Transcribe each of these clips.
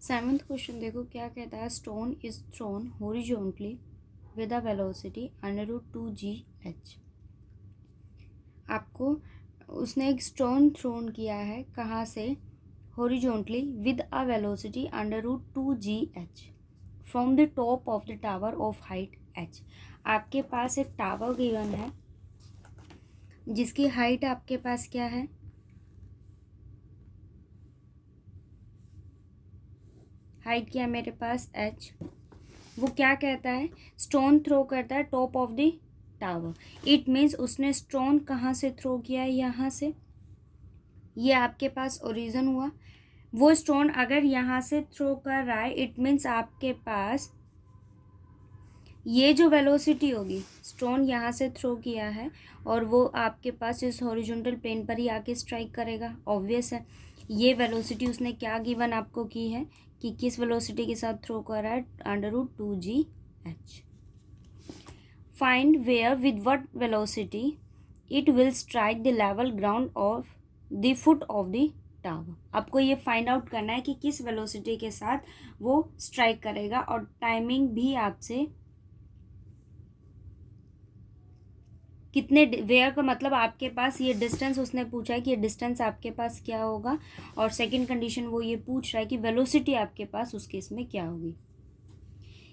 Seventh question देखो क्या कहता है। Stone is throne horizontally with a velocity √2g(h). आपको उसने एक स्टोन थ्रोन किया है, कहाँ से? Horizontally with a velocity √2g(h) from the top of the tower of height h। आपके पास एक टावर गिवन है जिसकी हाइट आपके पास क्या है? हाइट क्या है मेरे पास? h। वो क्या कहता है? स्टोन थ्रो करता है top of the tower. It means उसने स्टोन कहाँ से थ्रो किया है? यहाँ से। ये आपके पास ओरिजिन हुआ। वो स्टोन अगर यहाँ से थ्रो कर रहा है, इट मीन्स आपके पास ये जो वेलोसिटी होगी, स्टोन यहाँ से थ्रो किया है और वो आपके पास इस हॉरिजॉन्टल प्लेन पर ही आके स्ट्राइक करेगा। ऑब्वियस है। ये वेलोसिटी उसने क्या गिवन आपको की है कि किस वेलोसिटी के साथ थ्रो कर रहा है? √2g(h). Find where with what velocity it will strike the level ground of the foot of the tower. आपको ये फाइंड आउट करना है कि किस वेलोसिटी के साथ वो स्ट्राइक करेगा, और टाइमिंग भी आपसे कितने वेयर का मतलब आपके पास ये डिस्टेंस उसने पूछा है कि ये डिस्टेंस आपके पास क्या होगा, और सेकंड कंडीशन वो ये पूछ रहा है कि वेलोसिटी आपके पास उस केस में क्या होगी।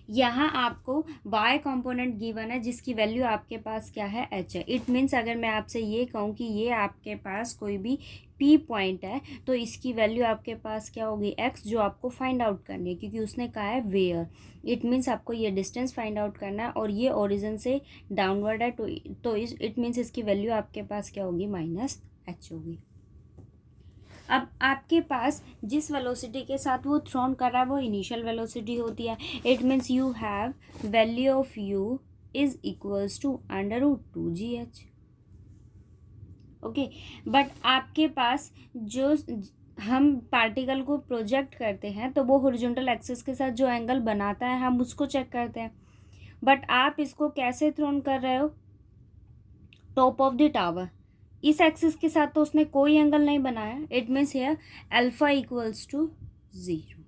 यहाँ आपको y कंपोनेंट गिवन है जिसकी वैल्यू आपके पास क्या है? h है। इट मीन्स अगर मैं आपसे ये कहूँ कि ये आपके पास कोई भी p पॉइंट है तो इसकी वैल्यू आपके पास क्या होगी? x, जो आपको फाइंड आउट करनी है क्योंकि उसने कहा है वेयर। इट मीन्स आपको ये डिस्टेंस फाइंड आउट करना है और ये ओरिजिन से डाउनवर्ड है तो इट मीन्स इसकी वैल्यू आपके पास क्या होगी? -h होगी। अब आपके पास जिस वेलोसिटी के साथ वो थ्रोन कर रहा है वो इनिशियल वेलोसिटी होती है। It means you have value of u is equals to √2g(h). Okay, but आपके पास जो हम पार्टिकल को प्रोजेक्ट करते हैं तो वो हॉरिजॉन्टल एक्सिस के साथ जो एंगल बनाता है हम उसको चेक करते हैं। बट आप इसको कैसे थ्रोन कर रहे हो? Top of the tower. इस एक्सिस के साथ तो उसने कोई एंगल नहीं बनाया। It means here alpha equals to 0।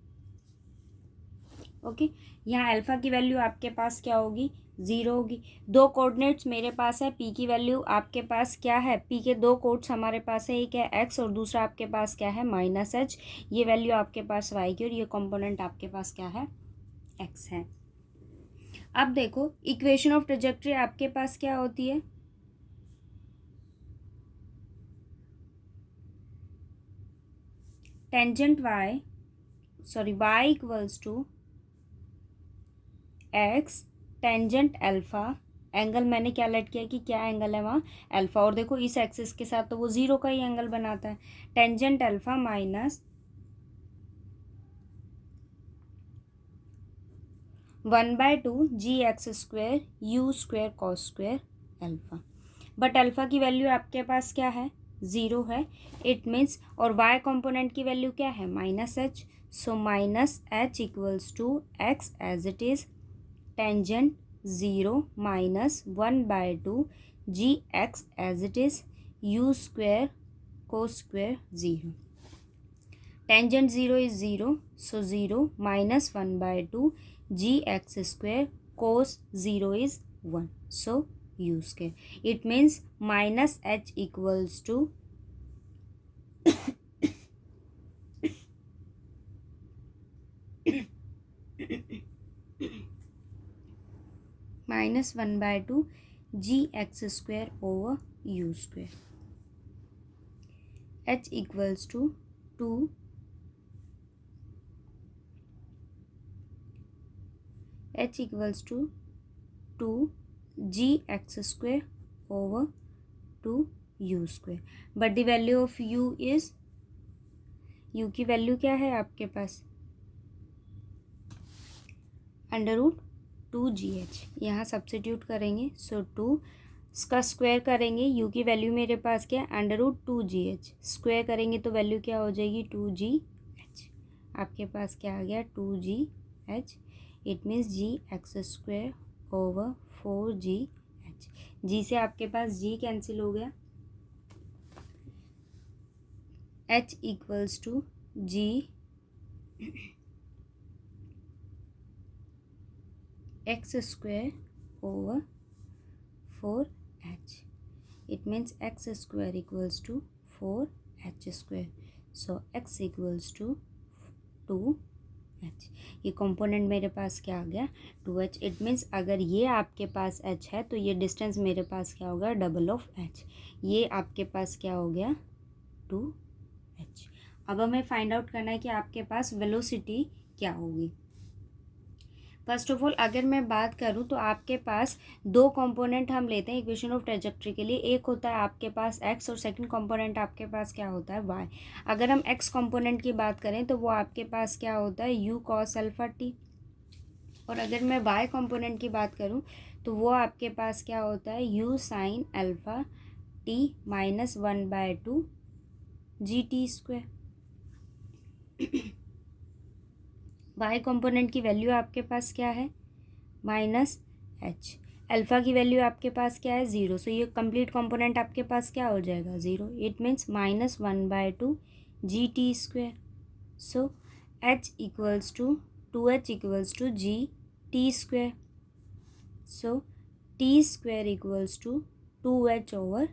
Okay, यहाँ अल्फा की वैल्यू आपके पास क्या होगी? 0 होगी। दो कोऑर्डिनेट्स मेरे पास है, पी की वैल्यू आपके पास क्या है? पी के दो कोड्स हमारे पास है, एक है एक्स और दूसरा आपके पास क्या है? -h। ये वैल्यू आपके पास वाई की और ये कंपोनेंट आपके पास क्या है? एक्स है। अब देखो इक्वेशन ऑफ ट्रेजेक्ट्री आपके पास क्या होती है? Tangent y equals to x tangent alpha. Angle मैंने क्या लेट किया कि क्या एंगल है वहाँ? अल्फा। और देखो इस एक्सिस के साथ तो वो 0 का ही एंगल बनाता है। Tangent alpha minus 1/2 g(x²u² cos² alpha. But alpha की वैल्यू आपके पास क्या है? 0 है। इट मीन्स और y कंपोनेंट की वैल्यू क्या है? -h। So -h equals to x as it is tangent 0 minus 1/2 g(x) as it is u² cos² 0। Tangent 0 is 0, so 0 minus 1/2 g(x²) cos 0 is 1, so u²। It means -h equals to -1/2 g(x² over u²। h equals to 2 g(x² over 2 u²। But the value of u is, u की value क्या है आपके पास? √2g(h). यहाँ substitute करेंगे, सो 2 इसका square करेंगे। u की value मेरे पास क्या है? √2g(h). स्क्वायर करेंगे तो वैल्यू क्या हो जाएगी? 2g(h). आपके पास क्या आ गया? 2g(h). It means g(x²) over 4g(h). g से आपके पास g कैंसिल हो गया। h equals to g x square over 4h. It means x square equals to 4h square. So x equals to 2h. ये component मेरे पास क्या आ गया 2h. It means अगर ये आपके पास h है तो ये डिस्टेंस मेरे पास क्या होगा डबल ऑफ h. ये आपके पास क्या हो गया 2h. अब हमें फाइंड आउट करना है कि आपके पास वेलोसिटी क्या होगी. फर्स्ट ऑफ ऑल अगर मैं बात करूं तो आपके पास दो कंपोनेंट हम लेते हैं इक्वेशन ऑफ ट्रेजेक्ट्री के लिए. एक होता है आपके पास x और सेकंड कंपोनेंट आपके पास क्या होता है y. अगर हम x कंपोनेंट की बात करें तो वो आपके पास क्या होता है u cos अल्फा t. और अगर मैं y कंपोनेंट की बात करूं तो वो आपके पास क्या होता है u sin alpha t minus 1/2 gt square. y component की वैल्यू आपके पास क्या है माइनस h. अल्फ़ा की वैल्यू आपके पास क्या है 0. सो ये कंप्लीट कंपोनेंट आपके पास क्या हो जाएगा 0. It means minus 1/2 gt square. So h equals to 2h equals to g t square. So t square equals to 2h over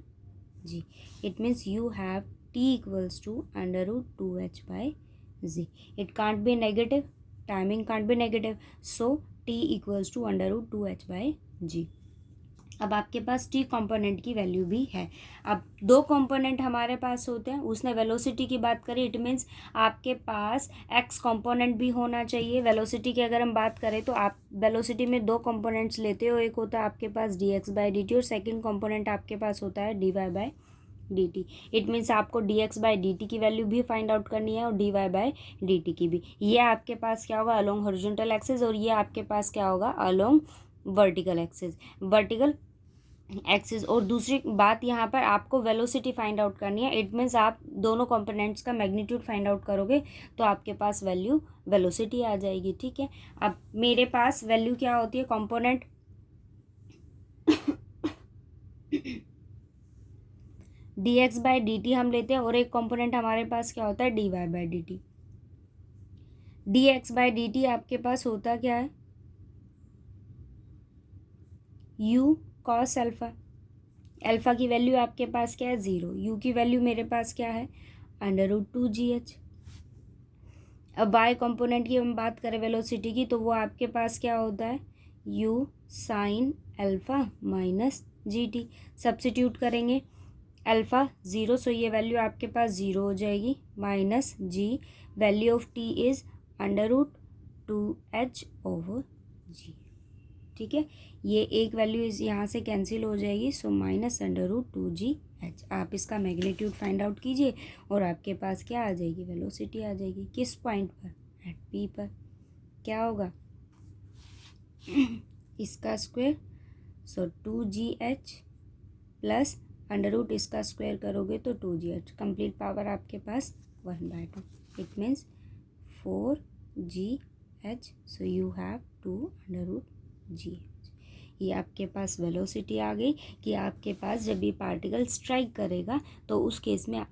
g. It means you have t equals to √2h/z. It can't be negative. Timing can't be negative. So t equals to √2h/g. अब आपके पास t component की value भी है. अब दो component हमारे पास होते हैं. उसने वेलोसिटी की बात करी. इट मीन्स आपके पास x कंपोनेंट भी होना चाहिए. वेलोसिटी की अगर हम बात करें तो आप वेलोसिटी में दो कंपोनेंट्स लेते हो. एक होता है आपके पास dx/dt और सेकेंड कंपोनेंट आपके पास होता है dy/dt. इट मीन्स आपको dx/dt की वैल्यू भी फाइंड आउट करनी है और dy/dt की भी. ये आपके पास क्या होगा अलोंग हॉरिजॉन्टल एक्सिस और ये आपके पास क्या होगा अलोंग वर्टिकल एक्सिस. और दूसरी बात यहाँ पर आपको वेलोसिटी फाइंड आउट करनी है. इट मीन्स आप दोनों कंपोनेंट्स का मैग्नीट्यूड फाइंड आउट करोगे तो आपके पास वैल्यू वेलोसिटी आ जाएगी. ठीक है. अब मेरे पास वैल्यू क्या होती है कंपोनेंट dx/dt हम लेते हैं और एक कंपोनेंट हमारे पास क्या होता है dy/dt. dx/dt आपके पास होता क्या है u cos अल्फा. अल्फा की वैल्यू आपके पास क्या है 0. u की वैल्यू मेरे पास क्या है √2gh. अब y कंपोनेंट की हम बात करें वेलोसिटी की तो वो आपके पास क्या होता है u sin alpha minus gt. Substitute करेंगे अल्फ़ा 0. सो ये वैल्यू आपके पास 0 हो जाएगी minus g. Value of t is √2h over g. ठीक है. ये एक वैल्यू इस यहाँ से कैंसिल हो जाएगी. So minus √2gh. आप इसका मैग्नीट्यूड फाइंड आउट कीजिए और आपके पास क्या आ जाएगी वेलोसिटी आ जाएगी. किस पॉइंट पर एट p पर. क्या होगा इसका स्क्वायर. सो 2gh प्लस √ इसका स्क्वायर करोगे तो 2gh. कंप्लीट पावर आपके पास 1/2. It means 4gh. So you have 2 √gh. ये आपके पास वेलोसिटी आ गई कि आपके पास जब ये पार्टिकल स्ट्राइक करेगा तो उस केस में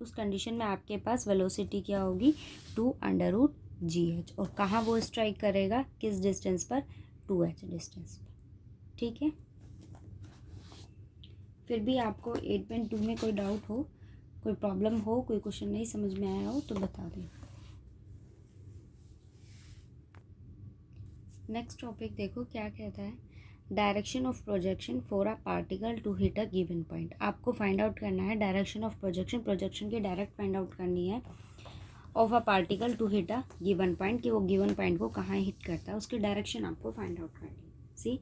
उस कंडीशन में आपके पास वेलोसिटी क्या होगी 2 √gh. और कहाँ वो स्ट्राइक करेगा किस डिस्टेंस पर 2h डिस्टेंस पर. ठीक है. फिर भी आपको 8.2 में कोई डाउट हो कोई प्रॉब्लम हो कोई क्वेश्चन नहीं समझ में आया हो तो बता दें. नेक्स्ट टॉपिक देखो क्या कहता है. Direction of projection for a particle to hit a given point. आपको फाइंड आउट करना है डायरेक्शन ऑफ प्रोजेक्शन की डायरेक्ट फाइंड आउट करनी है of a particle to hit a given point कि वो गिवन पॉइंट को कहाँ हिट करता है उसकी डायरेक्शन आपको फाइंड आउट करनी है. सी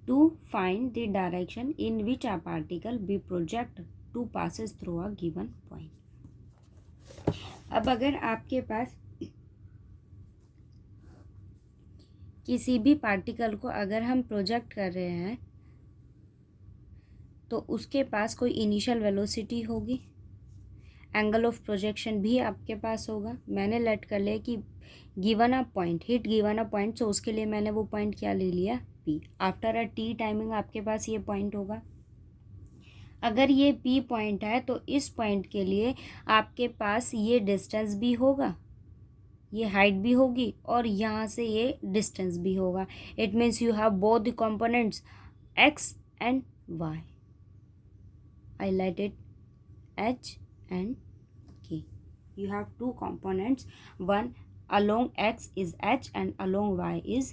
to find the direction in which a particle be project to passes through a given point. अब अगर आपके पास किसी भी पार्टिकल को अगर हम प्रोजेक्ट कर रहे हैं तो उसके पास कोई इनिशियल वेलोसिटी होगी. एंगल ऑफ प्रोजेक्शन भी आपके पास होगा. मैंने लेट कर लिया कि given a point hit given a point. So उसके लिए मैंने वो पॉइंट क्या ले लिया p. After a t timing आपके पास ये पॉइंट होगा. अगर ये p पॉइंट है तो इस पॉइंट के लिए आपके पास ये डिस्टेंस भी होगा. ये हाइट भी होगी और यहाँ से ये डिस्टेंस भी होगा. It means you have both the components x and y. I let it h and k. You have two components. One along x is h and along y is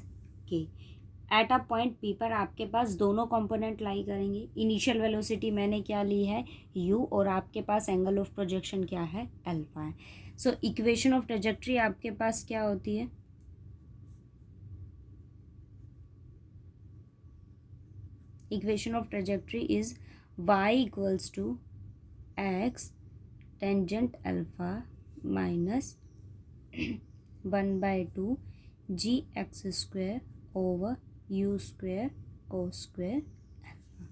k. At a point P पर आपके पास दोनों component लाई करेंगे. Initial velocity मैंने क्या ली है u और आपके पास angle of projection क्या है अल्फा है. सो इक्वेशन ऑफ ट्रेजेक्ट्री आपके पास क्या होती है. Equation of trajectory is y equals to x tangent alpha minus 1/2 g x square over u square cos square alpha.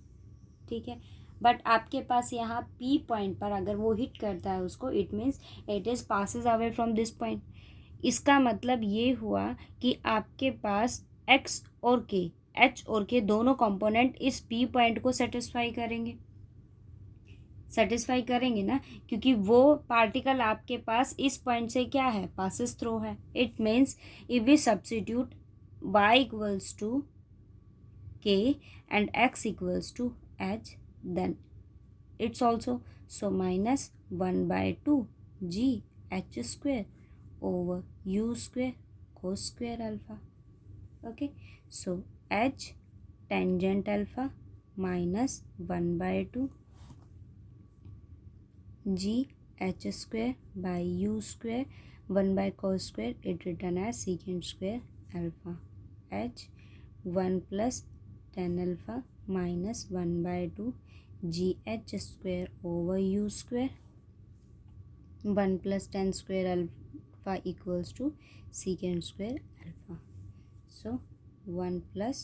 ठीक है. बट आपके पास यहाँ पी पॉइंट पर अगर वो हिट करता है उसको, it means it is passes away from this point. इसका मतलब ये हुआ कि आपके पास एक्स और के, एच और के दोनों कंपोनेंट इस पी पॉइंट को सेटिस्फाई करेंगे ना, क्योंकि वो पार्टिकल आपके पास इस पॉइंट से क्या है पासिस थ्रू है. It means if we substitute y equals to k and x equals to h, then it's also so minus 1/2 g h square over u square cos square alpha. Okay, so h tangent alpha minus 1/2 g h square by u square 1/cos square, it written as secant square alpha. h 1 plus tan alpha minus 1/2 g h square over u square 1 plus tan square alpha equals to secant square alpha. So 1 plus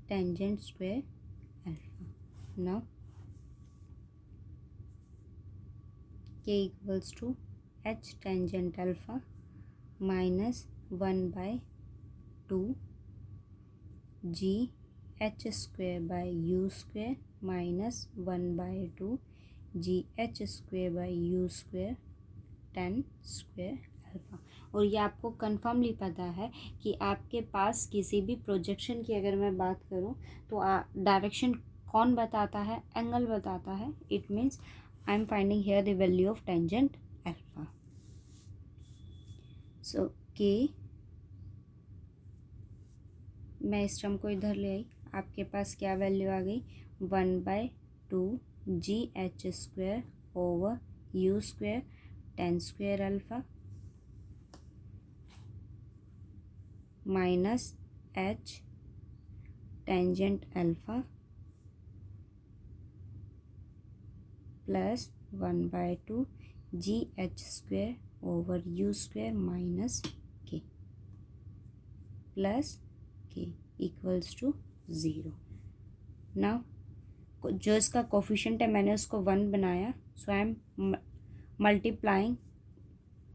tangent square alpha. Now k equals to h tangent alpha minus 1/2 g h square by u square minus 1/2 g h square by u square tan square alpha. और ये आपको confirmly पता है कि आपके पास किसी भी projection की अगर मैं बात करूँ तो डायरेक्शन कौन बताता है, एंगल बताता है. It means I am finding here the value of tangent alpha. So K, मैं इस टर्म को इधर ले आई, आपके पास क्या वैल्यू आ गई 1/2 g h square over u square tan square alpha minus h tangent alpha plus 1/2 g h square over u square minus K plus K equals to 0. Now जो इसका कोफिशिएंट है मैंने उसको 1 बनाया. So I am multiplying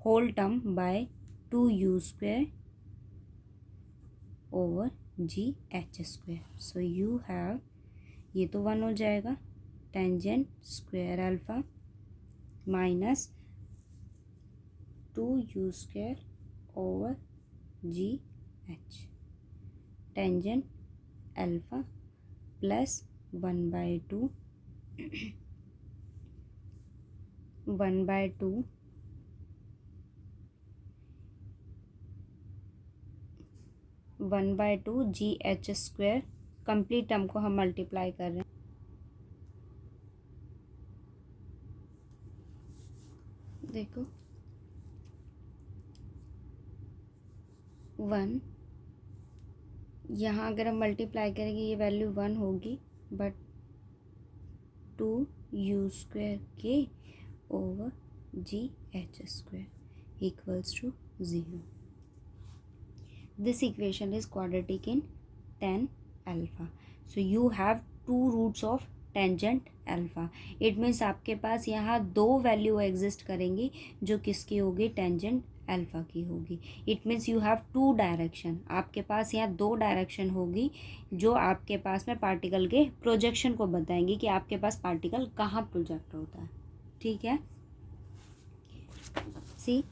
whole term by 2u square over g h square. So you have, ये तो 1 हो जाएगा, tangent square alpha minus 2u square over g H tangent alpha plus 1/2 g h square. Complete term को हम multiply कर रहे हैं. देखो 1 यहाँ अगर हम मल्टीप्लाई करेंगे ये वैल्यू 1 होगी, बट 2u स्क्वायर के over g h square equals to 0. This equation is quadratic in tan alpha. So you have two roots of tangent alpha. It means आपके पास यहाँ 2 वैल्यू एग्जिस्ट करेंगी जो किसकी होगी, टेंजेंट अल्फा की होगी. It means you have 2 direction. आपके पास यहाँ 2 डायरेक्शन होगी जो आपके पास में पार्टिकल के प्रोजेक्शन को बताएंगी कि आपके पास पार्टिकल कहाँ प्रोजेक्ट होता है. ठीक है. See,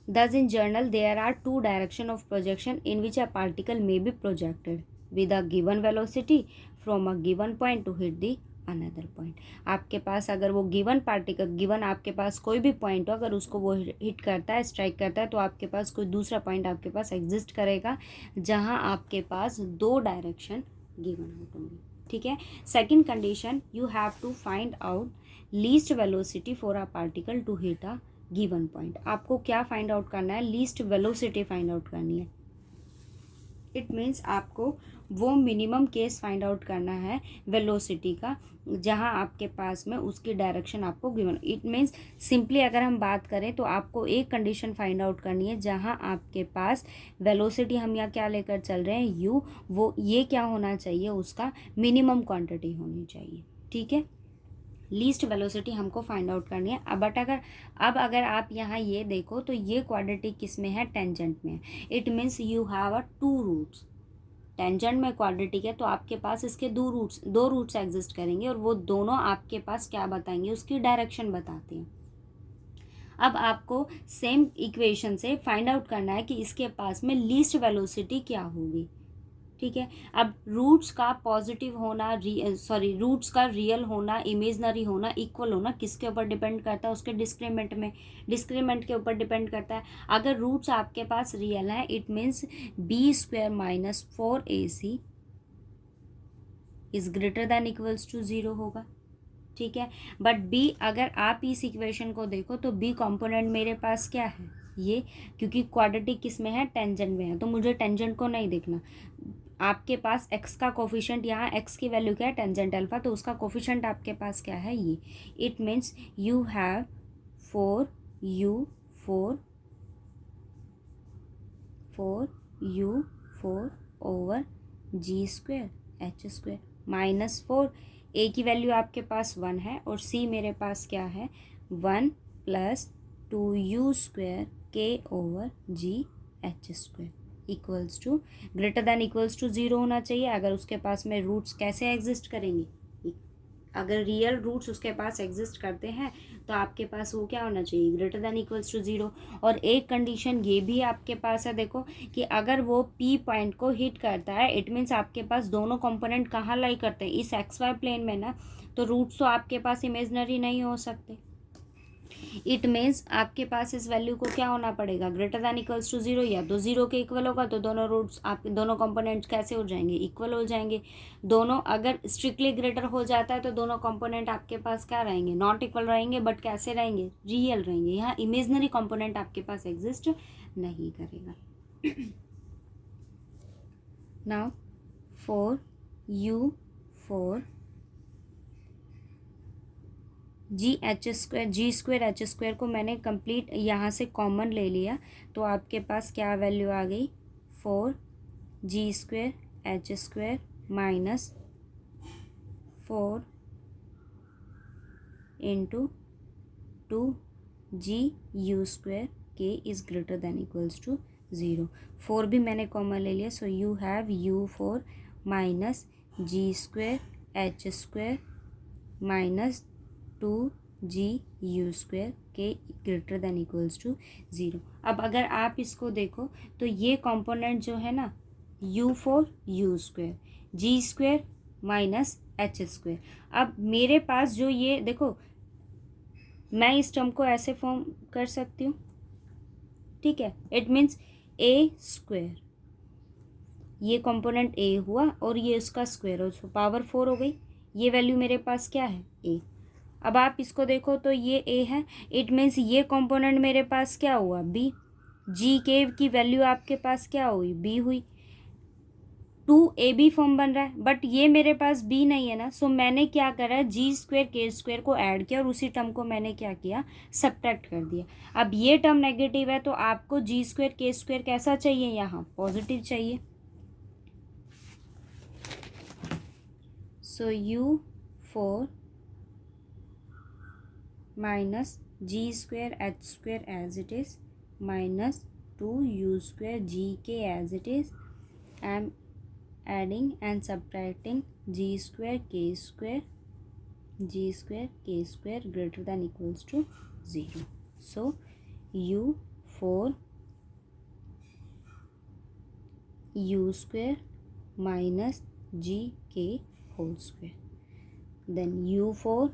thus in journal there are two direction of projection in which a particle may be projected with a given velocity from a given point to hit the another point. आपके पास अगर वो given particle, given आपके पास कोई भी point हो, अगर उसको वो हिट करता है, स्ट्राइक करता है, तो आपके पास कोई दूसरा पॉइंट आपके पास एग्जिस्ट करेगा जहाँ आपके पास दो डायरेक्शन गिवन होंगी. ठीक है. Second condition, you have to find out least velocity for a particle to hit a given point. आपको क्या फाइंड आउट करना है? लीस्ट वेलोसिटी फाइंड आउट करनी है. इट मीन्स आपको वो मिनिमम केस फाइंड आउट करना है वेलोसिटी का जहां आपके पास में उसकी डायरेक्शन आपको गिवन. इट मीन्स सिंपली अगर हम बात करें तो आपको एक कंडीशन फाइंड आउट करनी है जहां आपके पास वेलोसिटी, हम यहाँ क्या लेकर चल रहे हैं, यू, वो ये क्या होना चाहिए, उसका मिनिमम क्वांटिटी होनी चाहिए. ठीक है. लीस्ट वेलोसिटी हमको फाइंड आउट करनी है. बट अगर आप यहाँ ये देखो तो ये क्वाड्रेटिक किस में है? टेंजेंट में है. It means you have a two roots. Tangent में क्वाड्रेटिक है तो आपके पास इसके दो रूट्स एग्जिस्ट करेंगे और वो दोनों आपके पास क्या बताएंगे? उसकी डायरेक्शन बताते हैं. अब आपको सेम इक्वेशन से फाइंड आउट करना है कि इसके पास में लीस्ट वेलोसिटी क्या होगी. ठीक है. अब रूट्स का पॉजिटिव होना, रूट्स का रियल होना, इमेजनरी होना, इक्वल होना किसके ऊपर डिपेंड करता है? उसके डिस्क्रीमेंट के ऊपर डिपेंड करता है. अगर रूट्स आपके पास रियल है, it means b square minus 4ac is greater than equals to 0 होगा. ठीक है. बट बी, अगर आप इस इक्वेशन को देखो तो बी कॉम्पोनेंट मेरे पास क्या है? ये, क्योंकि क्वाड्रेटिक किस में है? टेंजेंट में है, तो मुझे टेंजेंट को नहीं देखना. आपके पास x का कोफिशिएंट, यहाँ x की वैल्यू क्या है? टेंजेंट अल्फा, तो उसका कोफिशिएंट आपके पास क्या है? ये. It means you have 4u4 over g square h square minus 4. A की वैल्यू आपके पास 1 है और सी मेरे पास क्या है? 1 plus 2u square k over g h square equals to, greater than equals to 0 होना चाहिए. अगर उसके पास में रूट्स कैसे एग्जिस्ट करेंगे? अगर रियल रूट्स उसके पास एग्जिस्ट करते हैं तो आपके पास वो क्या होना चाहिए? Greater than equals to 0. और एक कंडीशन ये भी आपके पास है, देखो, कि अगर वो पी पॉइंट को हिट करता है, इट मीन्स आपके पास दोनों कंपोनेंट कहाँ लाई करते हैं? इस एक्स वाई प्लेन में ना. तो रूट्स तो आपके पास इमेजनरी नहीं हो सकते. इट मीन्स आपके पास इस वैल्यू को क्या होना पड़ेगा? Greater than equals to 0. या तो 0 के इक्वल होगा तो दोनों रूट्स, आपके दोनों कंपोनेंट्स कैसे हो जाएंगे? इक्वल हो जाएंगे. दोनों अगर स्ट्रिक्टली ग्रेटर हो जाता है तो दोनों कंपोनेंट आपके पास क्या रहेंगे? नॉट इक्वल रहेंगे. बट कैसे रहेंगे? रियल रहेंगे. यहाँ इमेजनरी कंपोनेंट आपके पास एग्जिस्ट नहीं करेगा. नाउ 4u4 जी स्क्वेयर एच स्क्वेयर को मैंने कंप्लीट यहाँ से कॉमन ले लिया तो आपके पास क्या वैल्यू आ गई? 4g square h square minus 4 into 2g square K is greater than equals to 0. 4 भी मैंने कॉमन ले लिया. So you have u4 minus g square h square minus 2g square K greater than equals to 0. अब अगर आप इसको देखो तो ये कंपोनेंट जो है ना, u4 u स्क्वेयर जी स्क्वेयर माइनस एच स्क्वेयर. अब मेरे पास जो ये देखो, मैं इस टर्म को ऐसे फॉर्म कर सकती हूँ. ठीक है. इट मीन्स ए स्क्वेयर, ये कंपोनेंट ए हुआ और ये उसका स्क्वायर हो, तो पावर 4 हो गई. ये वैल्यू मेरे पास क्या है? ए. अब आप इसको देखो तो ये ए है. इट मीन्स ये कंपोनेंट मेरे पास क्या हुआ? बी. जी के की वैल्यू आपके पास क्या हुई? बी हुई. 2ab फॉर्म बन रहा है. बट ये मेरे पास बी नहीं है ना. सो मैंने क्या करा? जी स्क्वेयर के स्क्वेयर को ऐड किया और उसी टर्म को मैंने क्या किया? सब्ट्रैक्ट कर दिया. अब ये टर्म नेगेटिव है तो आपको जी स्क्वेयर के स्क्वेयर कैसा चाहिए? यहाँ पॉजिटिव चाहिए. So u4 minus g square h square as it is minus 2u square g K as it is. I am adding and subtracting g square k square greater than equals to 0. So u4 u square minus gk whole square, then u4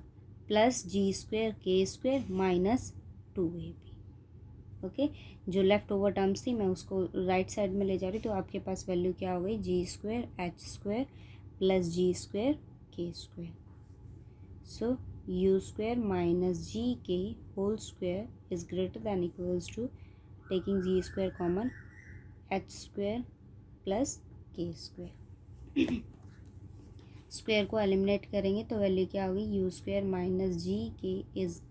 plus g square k square minus 2ab। Okay, जो left over terms थी मैं उसको right side में ले जा रही, तो आपके पास वैल्यू क्या हो गई, g square h square plus g square K square. So u square minus g K whole square is greater than equals to, taking g square common, h square plus K square. Square को eliminate करेंगे तो value क्या होगी, you square minus g के is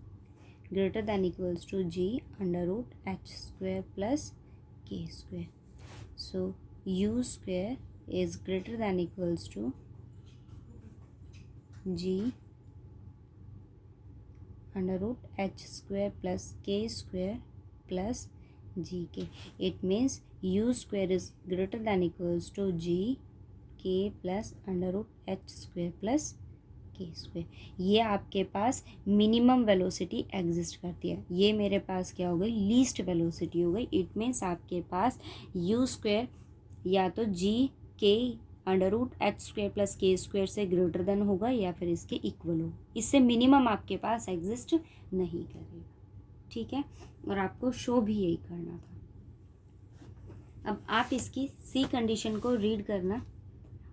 greater than equals to g under root h square plus k square. So u square is greater than equals to g under root h square plus k square plus gk. It means u square is greater than equals to g k plus under root h square plus के square. ये आपके पास minimum velocity exist करती है, ये मेरे पास क्या हो गई, लीस्ट वेलोसिटी हो गई। इट मीन्स आपके पास यू स्क्वायर या तो जी के under root H square plus K square से ग्रेटर देन होगा या फिर इसके इक्वल हो, इससे मिनिमम आपके पास एग्जिस्ट नहीं करेगा। ठीक है, और आपको शो भी यही करना था। अब आप इसकी सी कंडीशन को रीड करना।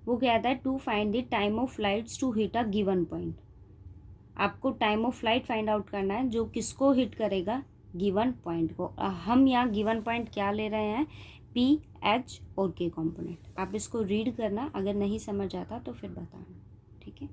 वो कहता है to find the time of flights to hit a given point. आपको time of flight find out करना है जो किसको हिट करेगा, गिवन पॉइंट को। हम यहाँ गिवन पॉइंट क्या ले रहे हैं, पी एच और के कंपोनेंट। आप इसको रीड करना, अगर नहीं समझ आता तो फिर बताना। ठीक है।